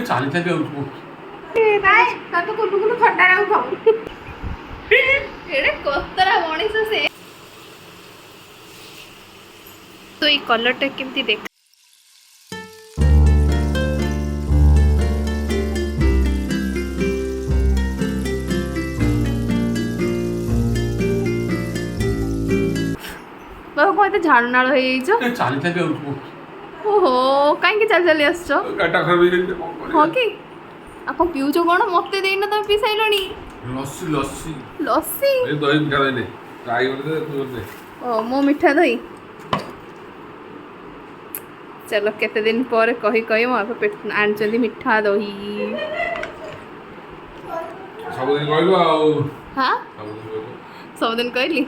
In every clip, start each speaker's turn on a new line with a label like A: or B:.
A: ଚାଲି ଚାଲି ଆଉଛୁ
B: ନାଇଁ ତତେ କୁଲୁ କୁଲୁ ଥଣ୍ଡା ଆଉ ଖାଉ ଏଡେ କୋତରା ମଣିଷ ସେ ତ ଏଇ କଲରଟା କେମିତି ଦେଖ ବାବା କଣ ଏତେ ଝାଳନାଳ ହେଇଯାଇଛ
A: ଚାଲି ଚାଲି ଆଉଛୁ
B: ଓହୋ କାହିଁକି ଚାଲି ଚାଲି ଆସିଛ
A: ଗାଟା ଖରାପ ହେଇଯାଇଛି କଣ କରିବା
B: ହଁ କି ଆଉ କଣ ପିଉଛ କଣ ମତେ ଦେଇନ ତମେ ପିଇ ସାଇଲଣି
A: ଲସି ଲସି
B: ଲସି
A: ଏ ଦହି ମିଠା ଦହି ନେ ରାଇ ଗୋଟେ ଦେ ତୁ ଦେ
B: ଓ ମୋ ମିଠା ଦହି चलो केते दिन पर कही कही मो आनी मिठा दही
A: ସବୁଦିନ କହିଲୁ ଆଉ
B: हाँ सबदिन कहली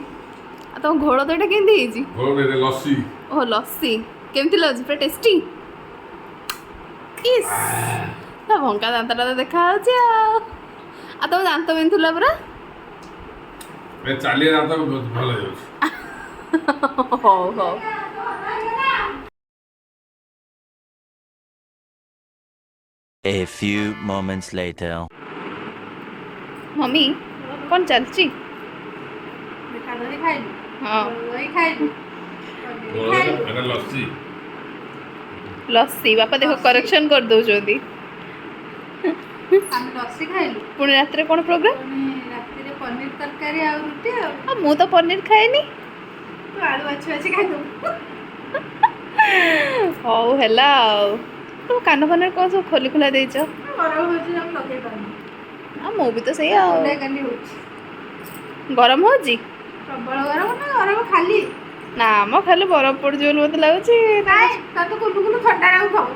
B: तुम घोड़ दहीटा केमती
A: ଘୋଳ ଦେ ଲସି
B: ओह लस्सी केमती लगे पूरा टेस्टी इस भंका दांतटा तो देखा तुम दांत बिंधुला पूरा
A: ଏ ଚାଲିଆ ଦାନ୍ତ ଭଲ ହେଇଯାଉଛି
B: हो हो
C: A few moments later.
B: Mummy कौन चलची
D: ମିଠା ଦହି ଖାଇଲୁ
B: हाँ
D: ଦହି ଖାଇଲୁ
A: ଘୋଳ ଦେ ଏଟା ଲସି
B: लस्सी बापा देखो करेक्शन कर दौरान
D: ଆମେ ଲସି ଖାଇଲୁ
B: पुणी रात कौन प्रोग्राम
D: ପୁଣି ରାତିରେ ପନିର ତରକାରୀ ଆଉ ରୁଟି ଆଉ
B: मु तो पनीर खाएनी
D: ତୁ ଆଳୁ ବାଛି ବାଛି ଖାଇଦବୁ
B: ହଉ ହେଲା ଆଉ ତମ କାନ ଫାନରେ କ'ଣ ସବୁ ଖୋଲି ଖୋଲା ଦେଇଛ
D: ଗରମ ହେଉଛି ଆମେ ଲଗେଇ ପାରୁନୁ
B: ଆଉ ମୁଁ ବି ତ ସେଇ ଆଉ
D: କାଲି ହେଉଛି
B: ଗରମ ହଉଛି
D: ପ୍ରବଳ ଗରମ ନା ଗରମ ଖାଲି
B: ନା ମ ଖାଲି ବରଫ ପଡୁଛି ବୋଲି ମତେ ଲାଗୁଛି
D: ନାଇଁ ତତେ କୁଲୁ କୁଲୁ ଥଣ୍ଡା ଆଉ ଖାଉ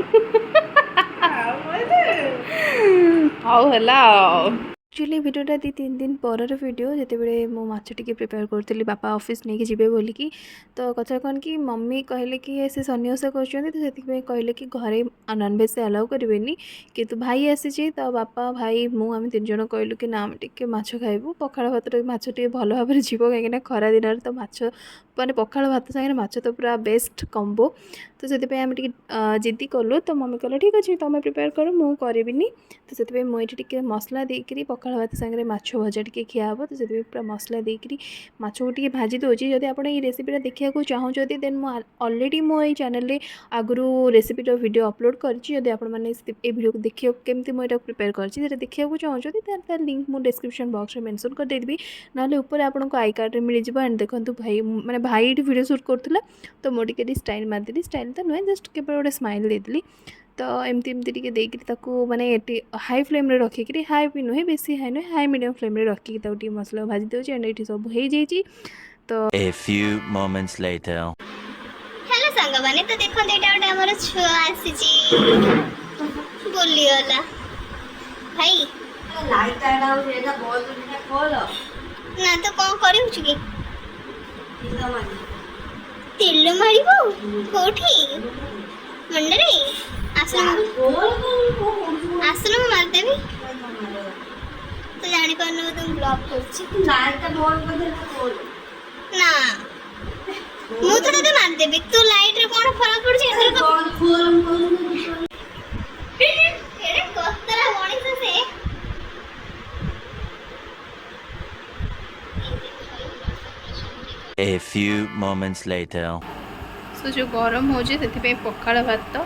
B: ହଉ ହେଲା ଆଉ एक्चुअली भिडियोटा 2-3 दिन पर वीडियो जितेबले मो माछ टिके प्रिपेयर करी बापा ऑफिस नहीं कि जीवे बोलिकी तो कथा कौन कि मम्मी कहले कि से सन्यास कर तो से कहले कि घरे नॉनवेज से अलाउ करेंगे किंतु भाई आसी तो बापा भाई मुझे 3 जन कहलु कि ना आम टे माछ खाइबू पखाड़ भात माछ टे भल भाव जीव कहीं खरा दिन तो माछ माने पखाड़ भात सागे माछ तो पूरा बेस्ट कम्बो तो से आम टे जिद्दी कलु तो मम्मी कहला ठीक अच्छे तुम प्रिपेयर कर मुझे करी तो से मुझे मसला देकरी पखाड़ भात सागे माछ भजा टे खिया हे तो से पूरा मसला देकरी माछ को टे भाजी दूसरी जब आप रेसिपीटा देखा चाहूँगी देन अलरेडी मो चैनल आगु रेसिपीर वीडियो अपलोड करदी आपने वीडियो को देखिए केमती मुझे प्रिपेयर कर देखा चाहूँगी लिंक मुझे डिस्क्रिप्शन बॉक्स में मेंशन कर देबी ना ऊपर आपको आई कार्ड में मिल जाए एंड देखो भाई मैंने भाई ये वीडियो शूट करूला तो मुझे स्टाइल मारदेली स्टाइल तो नुहे जस्ट के गोटे स्माइल देदेली तो एमती एमती टे माने हाई फ्लेम रे रखिक हाई भी नुहे बेसी हाई नुहे हाई मीडियम फ्लेम रे रखिक मसला भाजी दूसरी एंड ये सब हो जाइए तो
C: A few moments later.
E: Hello संग माने तो देखो एटा ओटा हमर छुआ आसीची बोली वाला भाई
D: ଲାଇଟ୍ ଆଇଲା ଆଉ ଏଇଟା ବଲ୍ ଦୁନିଆ ଖୋଲ
E: ना तो कौन करिउ छि
D: ତେଲ ମାରି
E: तेल मारिबो कोठी मंडरे आसलो आसलो मार देबी तो जानी पानो तुम ब्लॉग करछि
D: ଲାଇଟ୍ ଟା ବଲ୍ ବଦେ ଖୋଲ
E: ना मु तो तते मार देबी तू लाइट रे कोन फरक पड़ छै एतरे तो
D: बॉल खोल
E: एरे कोतरा मणिस से
C: A few moments later.
B: सो जो गरम हो पखाड़ भात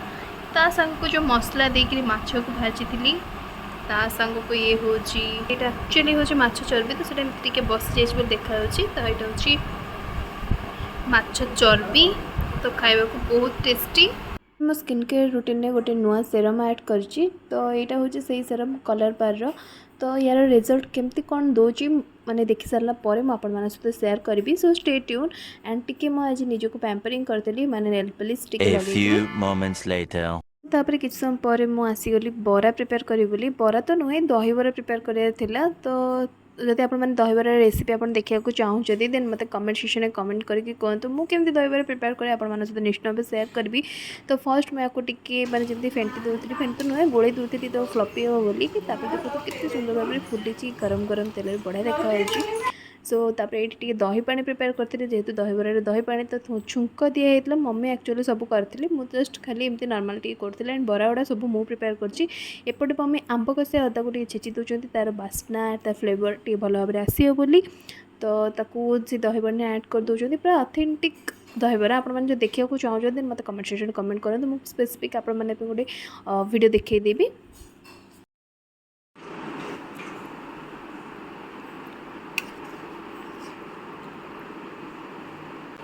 B: ता संग को जो मसला देकर माछ को भाजी थी ता संग को ये हूँ एक्चुअली हूँ माछ चर्बी तो से बस जाइए देखा तो यहाँ हूँ माछ चर्बी तो खाइबा को बहुत टेस्टी मो स्किन केयर रूटीन में गोटे नुआ सेरम ऐड करची तो यहाँ हूँ से सेरम कलर बार तो यार रिजल्ट केमती कौन दोची माने देखि सारा पर मुझे सहित सेयार करी सो स्टे ट्यून एंड टिके आज निजको पैम्परिंग करदेली माने नेल पॉलिश टिके
C: A few moments later.
B: तापर किछ समय पर मुझे आसीगली बरा प्रिपेयर करी बोली बरा तो नुहे दही बरा प्रिपेयर कराला तो जदि आप दहीबर रेसिपी आप देखा चाहूँगी देन मत कमेंट सेक्शन में कमेंट करके कहतु मुझे दहीबर प्रिपेयर करें आप सहित निश्चित भाव सेयार करी तो फर्स्ट मैं आपको टिके मैंने जमी फेंटी दूसरी फेंटी नुहे गोड़े दूसरी तो फ्लपी हे बोली देखो तो कितने सुंदर भाव में फुटी गरम गरम तेल बढ़िया देखा सो तापर ये दही पानी प्रिपेयर करती जेहेतु दहीबर दही पानी तो छुंक दिया होता मम्मी एक्चुअली सब करी मुझे जस्ट खाली एमती नॉर्मल टी करती एंड बरा गुड़ा सब मुझे प्रिपेयर करपटे मम्मी आंब कषिया अदा को छेची दूसरी तार बास्ना तार फ्लेवर टी भल भाव में आसो बोली तो ताकू से दहीबर में ऐड कर दौरान पूरा ऑथेंटिक दहीबरा आपण मैंने जो देखा चाहते मत कमेंट सेक्शन कमेंट करें मुझे स्पेसिफिक आप गोटे वीडियो देखदेवी।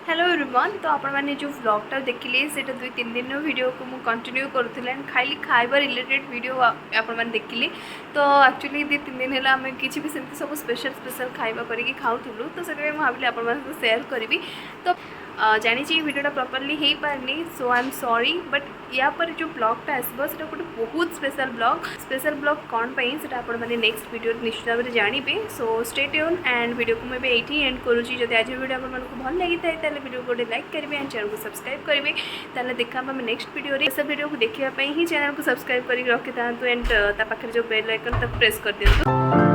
B: हेलो एवरीवन तो आपण मैंने जो व्लॉगटा देखिले से 2-3 दिन वीडियो को मुझे कंटिन्यू करूँ एंड खाली खाइबा रिलेटेड वीडियो आपण मैंने देखिले तो एक्चुअली 2-3 दिन है आम कि सेमती सब स्पेशल खाइबा करके खाऊलु तो से भाविली आप सेयार करी तो जानी वीडियोटा प्रॉपर्ली हो पारनी सो आई एम सॉरी बट या पर जो ब्लॉगटा आसो से गोटे बहुत स्पेशल ब्लॉग कौन पाई से आप नेक्स्ट वीडियो निश्चित भाव में जानवे so stay tune and video को मुझे ये एंड करुँची जब आज वीडियो आपको भल लगी था वीडियो को गोटे लाइक करेंगे एंड चैनल को सब्सक्राइब करेंगे ताले देखा आम नेक्स्ट वीडियो सब वीडियो को देखापी ही चैनल को सब्सक्राइब करके रखी था एंड पाखे जो बेल आइकन तक प्रेस कर दिखाँ।